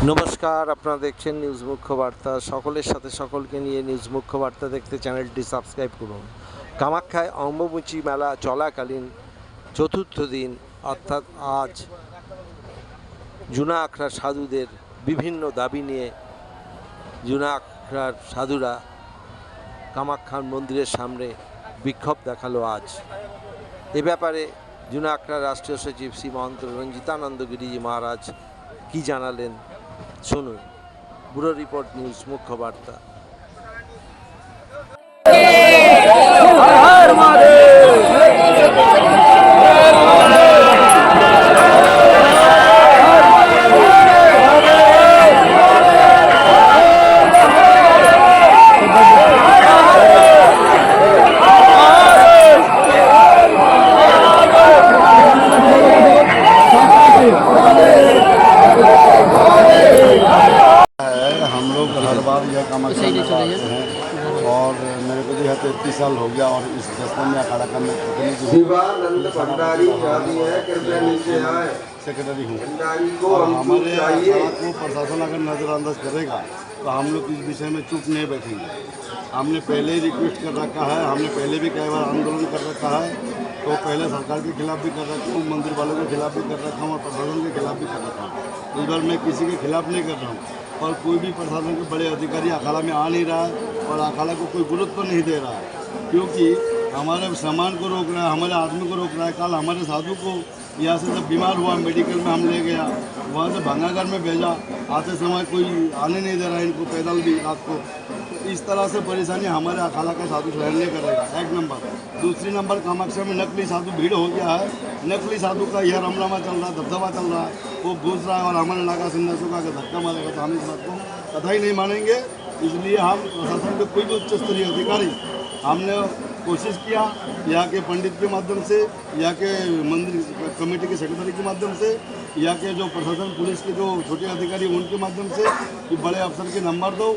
নমস্কার, আপনারা দেখছেন নিউজ মুখ্য বার্তা। সকলের সাথে সকলকে নিয়ে নিউজ মুখ্য বার্তা দেখতে চ্যানেলটি সাবস্ক্রাইব করুন। কামাখ্যায় অম্বুবাচী মেলা চলাকালীন চতুর্থ দিন অর্থাৎ আজ জুনা আখড়ার সাধুদের বিভিন্ন দাবি নিয়ে জুনা আখড়ার সাধুরা কামাখ্যার মন্দিরের সামনে বিক্ষোভ দেখালো আজ। এ ব্যাপারে জুনা আখড়ার রাষ্ট্রীয় সচিব শ্রী মহন্ত রঞ্জিতানন্দ গিরিজি মহারাজ কি জানালেন শুনুন। ব্যুরো রিপোর্ট, নিউজ মুখ্য বার্তা। हर बार यह कामाख्या में आते हैं और मेरे को जो है 33 साल हो गया और इस दस्ते में अखाड़ा का मैं सेक्रेटरी हूँ। और हमारे अखाड़ा को प्रशासन अगर नज़रअंदाज करेगा तो हम लोग इस विषय में चुप नहीं बैठेंगे। हमने पहले ही रिक्वेस्ट कर रखा है, हमने पहले भी कई बार आंदोलन कर रखा है, तो पहले सरकार के खिलाफ भी कर रखा हूँ, मंदिर वालों के खिलाफ भी कर रखा हूँ और प्रशासन के खिलाफ भी कर रखा हूँ। इस बार मैं किसी के खिलाफ नहीं कर रहा हूँ और कोई भी प्रशासन के बड़े अधिकारी अखाड़ा में आ नहीं रहा है और अखाड़ा को कोई गुरुत्व तो नहीं दे रहा है, क्योंकि हमारे सामान को रोक रहा है, हमारे आदमी को रोक रहा है। कल हमारे साधु को यहाँ से जब बीमार हुआ मेडिकल में हम ले गया, वहाँ से भंगाघर में भेजा, आते समय कोई आने नहीं दे रहा है इनको पैदल भी रात को। इस तरह से परेशानी हमारे अखाड़ा का साधु सहन नहीं करेगा, एक नंबर। दूसरी नंबर, कामाख्या में नकली साधु भीड़ हो गया है। नकली साधु का यह रमरामा चल रहा है, दबदबा चल रहा है, वो घुस रहा है और हमारे नागा सन्यासियों का धक्का मारेगा तो हम इस बात को कतई नहीं मानेंगे। इसलिए हम प्रशासन के कोई भी उच्च स्तरीय अधिकारी हमने कोशिश किया, यहाँ के पंडित के माध्यम से, यहाँ के मंदिर कमेटी के सेक्रेटरी के माध्यम से, यहाँ के जो प्रशासन पुलिस के जो छोटे अधिकारी उनके माध्यम से कि बड़े अफसर के नंबर दो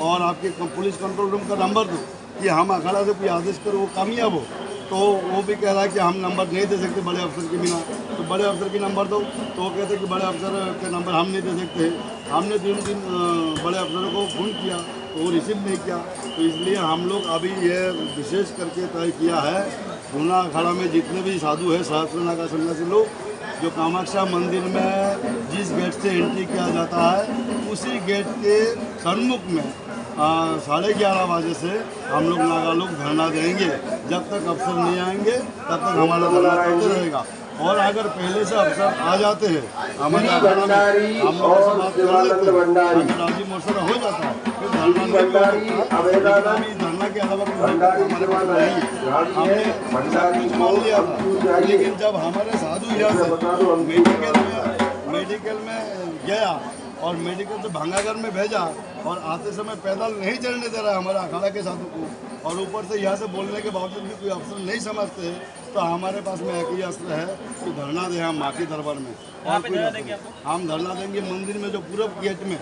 और आपके पुलिस कंट्रोल रूम का नंबर दो कि हम अखाड़ा से कोई आदेश करो वो कामयाब हो। तो वो भी कह रहा है कि हम नंबर नहीं दे सकते बड़े अफसर के बिना, तो बड़े अफसर के नंबर दो, तो वो कहते हैं कि बड़े अफसर के नंबर हम नहीं दे सकते। हमने 3 दिन बड़े अफसरों को फ़ोन किया तो वो रिसीव नहीं किया। तो इसलिए हम लोग अभी ये विशेष करके तय किया है, जूना अखाड़ा में जितने भी साधु है, सहस्त्रनागा सन्यासी लोग, जो कामाख्या मंदिर में जिस गेट से एंट्री किया जाता है उसी गेट के सन्मुख में 11:30 बजे से हम लोग नागा लोग धरना देंगे। जब तक अफसर नहीं आएंगे तब तक हमारा धरना चलते रहेगा। और अगर पहले से अफसर आ जाते हैं हमारे अखाड़ा में, हम लोग से बात कर लेते हैं, अगर राजी मशवरा हो जाता है फिर धरना नहीं होता है। धरना के अलावा हमारे पास नहीं, हमने सब कुछ मान लिया था। लेकिन जब हमारे साधु यहाँ से मेडिकल में गया और मेडिकल से भंगाघर में भेजा और आते समय पैदल नहीं चलने दे रहा है हमारे अखाड़ा के साधु को, और ऊपर से यहाँ से बोलने के बावजूद भी कोई अफसर नहीं समझते, तो हमारे पास में एक ही अस्त्र है कि धरना दें हम माँ के दरबार में। और कोई हम धरना देंगे मंदिर में जो पूरब गेट में,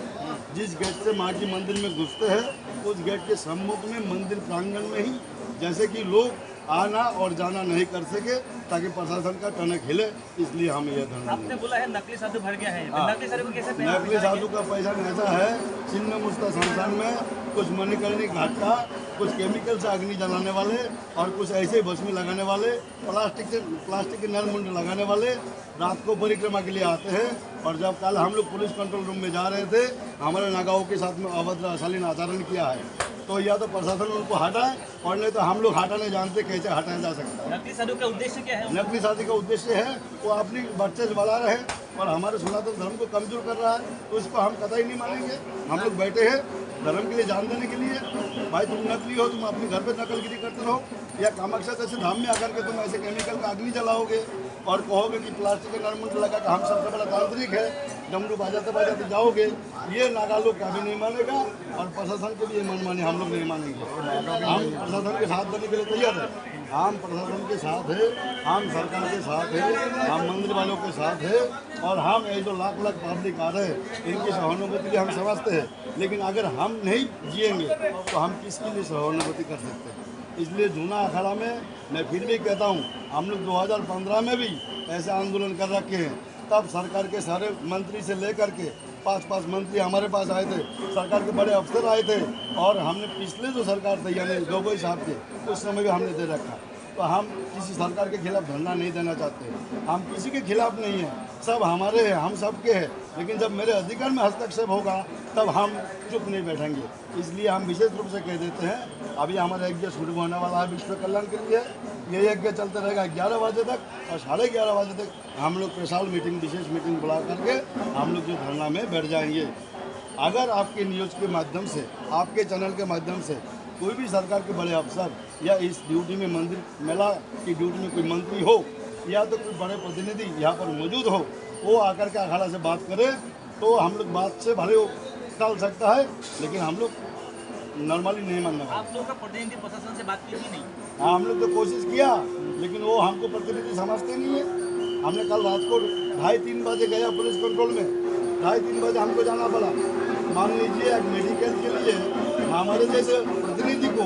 जिस गेट से माँ की मंदिर में घुसते हैं उस गेट के सम्मुख में मंदिर प्रांगण में ही, जैसे कि लोग आना और जाना नहीं कर सके ताकि प्रशासन का टनक हिले, इसलिए हम ये धरना। आपने बोला है नकली साधु भर गया है, नकली साधु को कैसे? नकली साधु का पैसा ऐसा है, छिन्न मुस्ता संस्थान में कुछ मणिकर्णी घाट का, कुछ केमिकल से अग्नि जलाने वाले और कुछ ऐसे ही भस्मी लगाने वाले, प्लास्टिक के नलमुंड लगाने वाले रात को परिक्रमा के लिए आते हैं। और जब कल हम लोग पुलिस कंट्रोल रूम में जा रहे थे, हमारे नागाओं के साथ में अभद्र अशालीन आचरण किया है, तो या तो प्रशासन उनको हटाए और नहीं तो हम लोग हटाने जानते कैसे हटाया जा सकता है। नकली साधु का उद्देश्य क्या है? नकली साधु का उद्देश्य है वो अपनी वर्चस्व बढ़ा रहे और हमारे सनातन धर्म को कमजोर कर रहा है, तो इसको हम कतई नहीं मानेंगे। हम लोग बैठे हैं धर्म के लिए जान देने के लिए। भाई तुम नकली हो, तुम अपने घर पे नकलगिरी करते रहो, या कामाख्या जैसे धाम में आकर के तुम ऐसे केमिकल का अग्नि जलाओगे और कहोगे कि प्लास्टिक के नलमुंड लगा के हम सबसे बड़ा तांत्रिक है, डमरू बजाते बजाते जाओगे, ये नागा लोग कभी नहीं मानेगा और प्रशासन के भी ये मनमानी हम लोग नहीं मानेंगे। हम प्रशासन के साथ देने के लिए तैयार है, हम प्रशासन के साथ है, हम सरकार के साथ है, हम मंदिर वालों के साथ है, और हम ये जो लाख पब्लिक आ रहे हैं इनकी सहानुभूति भी हम समझते हैं। लेकिन अगर हम नहीं जिएंगे तो हम किसके लिए सहानुभूति कर सकते हैं? इसलिए जूना अखाड़ा में मैं फिर भी कहता हूँ, हम लोग 2015 में भी ऐसे आंदोलन कर रखे हैं तब सरकार के सारे मंत्री से लेकर के 5 मंत्री हमारे पास आए थे, सरकार के बड़े अफसर आए थे, और हमने पिछले जो सरकार थी यानी गोगोई साहब के उस समय भी हमने दे रखा। तो हम किसी सरकार के खिलाफ धरना नहीं देना चाहते, हम किसी के खिलाफ नहीं हैं, सब हमारे हैं, हम सबके हैं। लेकिन जब मेरे अधिकार में हस्तक्षेप होगा तब हम चुप नहीं बैठेंगे। इसलिए हम विशेष रूप से कह देते हैं, अभी हमारा यज्ञ शुरू होने वाला है विश्व कल्याण के लिए। ये यज्ञ चलते रहेगा 11 बजे तक, और 11:30 बजे तक हम लोग स्पेशल मीटिंग, विशेष मीटिंग बुला करके हम लोग जो धरना में बैठ जाएंगे। अगर आपके न्यूज़ के माध्यम से, आपके चैनल के माध्यम से कोई भी सरकार के बड़े अफसर या इस ड्यूटी में, मंदिर मेला की ड्यूटी में कोई मंत्री हो या तो कोई बड़े प्रतिनिधि यहाँ पर मौजूद हो, वो आकर के अखाड़ा से बात करे तो हम लोग बात से भले टाल सकता है, लेकिन हम लोग नॉर्मली नहीं मानने वाले। आप लोगों का प्रतिनिधि प्रशासन से बात की ही नहीं? हाँ, हम लोग तो कोशिश किया, लेकिन वो हमको प्रतिनिधि समझते नहीं है। हमने कल रात को 2:30-3 बजे गया पुलिस कंट्रोल में, 2:30-3 बजे हमको जाना पड़ा। मान लीजिए एक मेडिकल के लिए हमारे जैसे प्रतिनिधि को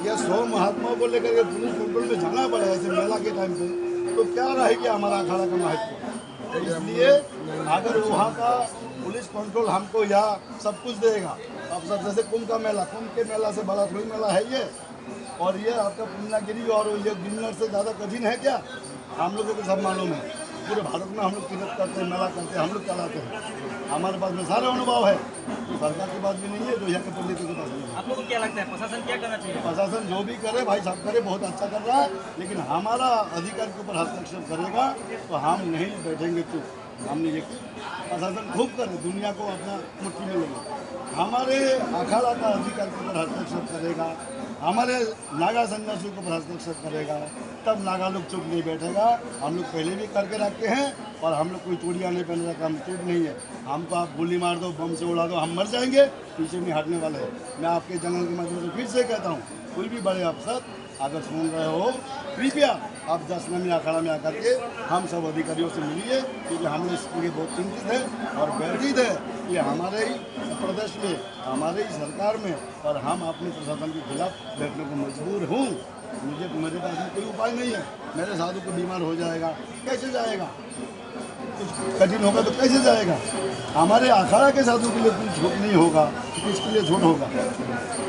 या 100 महात्माओं को लेकर के पुलिस कंट्रोल में जाना पड़ा ऐसे मेला के टाइम पे, तो क्या रहेगी हमारा अखाड़ा का महत्व। तो इसलिए अगर वहाँ का पुलिस कंट्रोल हमको यहाँ सब कुछ देगा, अब सब जैसे कुंभ का मेला, कुंभ के मेला से बड़ा थोड़ी मेला है ये, और ये आपका पूर्णागिरी और ये गिरनार से ज़्यादा कठिन है क्या? हम लोगों को सब मालूम है। पूरे भारत में हम लोग तीर्थ करते हैं, मेला करते हैं, हम लोग चलाते हैं, हमारे पास में सारे अनुभव है। तो सरकार के पास भी नहीं है, जो यहाँ के पंडितों के पास नहीं है। आप लोगों को क्या लगता है प्रशासन क्या करना चाहिए? प्रशासन जो भी करे भाई सब करे, बहुत अच्छा कर रहा है, लेकिन हमारा अधिकार के ऊपर हस्तक्षेप करेगा तो हम नहीं बैठेंगे चुप। हमने ये प्रशासन खूब करे, दुनिया को अपना मुट्ठी में लेगा। हमारे अखाड़ा का अधिकार के ऊपर हस्तक्षेप करेगा, हमारे नागा सन्यासियों को हस्तक्षेप करेगा, तब नागा लोग चुप नहीं बैठेगा। हम लोग पहले भी करके रखते हैं, और हम लोग कोई चूड़ियाँ नहीं पहन रखा, हम चुप नहीं है। हमको आप गोली मार दो, बम से उड़ा दो, हम मर जाएंगे, पीछे नहीं हटने वाले हैं। मैं आपके चैनल के माध्यम से फिर से कहता हूँ, कोई भी बड़े अफसर अगर सुन रहे हो, कृपया आप 10 नमी अखाड़ा में आकर के हम सब अधिकारियों से मिलिए, क्योंकि हम इसके लिए बहुत चिंतित है और व्यथित है कि हमारे ही प्रदेश में, हमारे ही सरकार में, और हम अपने प्रशासन के खिलाफ बैठने को मजबूर हूँ। मेरे पास में कोई उपाय नहीं है। मेरे साधु को बीमार हो जाएगा, कैसे जाएगा? कुछ कठिन होगा तो कैसे जाएगा? हमारे अखाड़ा के साधु के लिए कुछ छूट नहीं होगा, किसके लिए छूट होगा?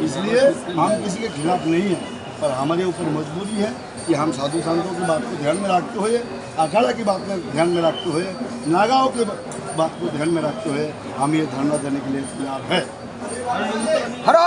इसलिए हम किसी के खिलाफ नहीं हैं, पर हमारे ऊपर मजबूरी है कि हम साधु संतों की बात को ध्यान में रखते हुए, अखाड़ा की बात में ध्यान में रखते हुए, नागाओं की बात को ध्यान में रखते हुए हम ये धरना देने के लिए तैयार है। हरा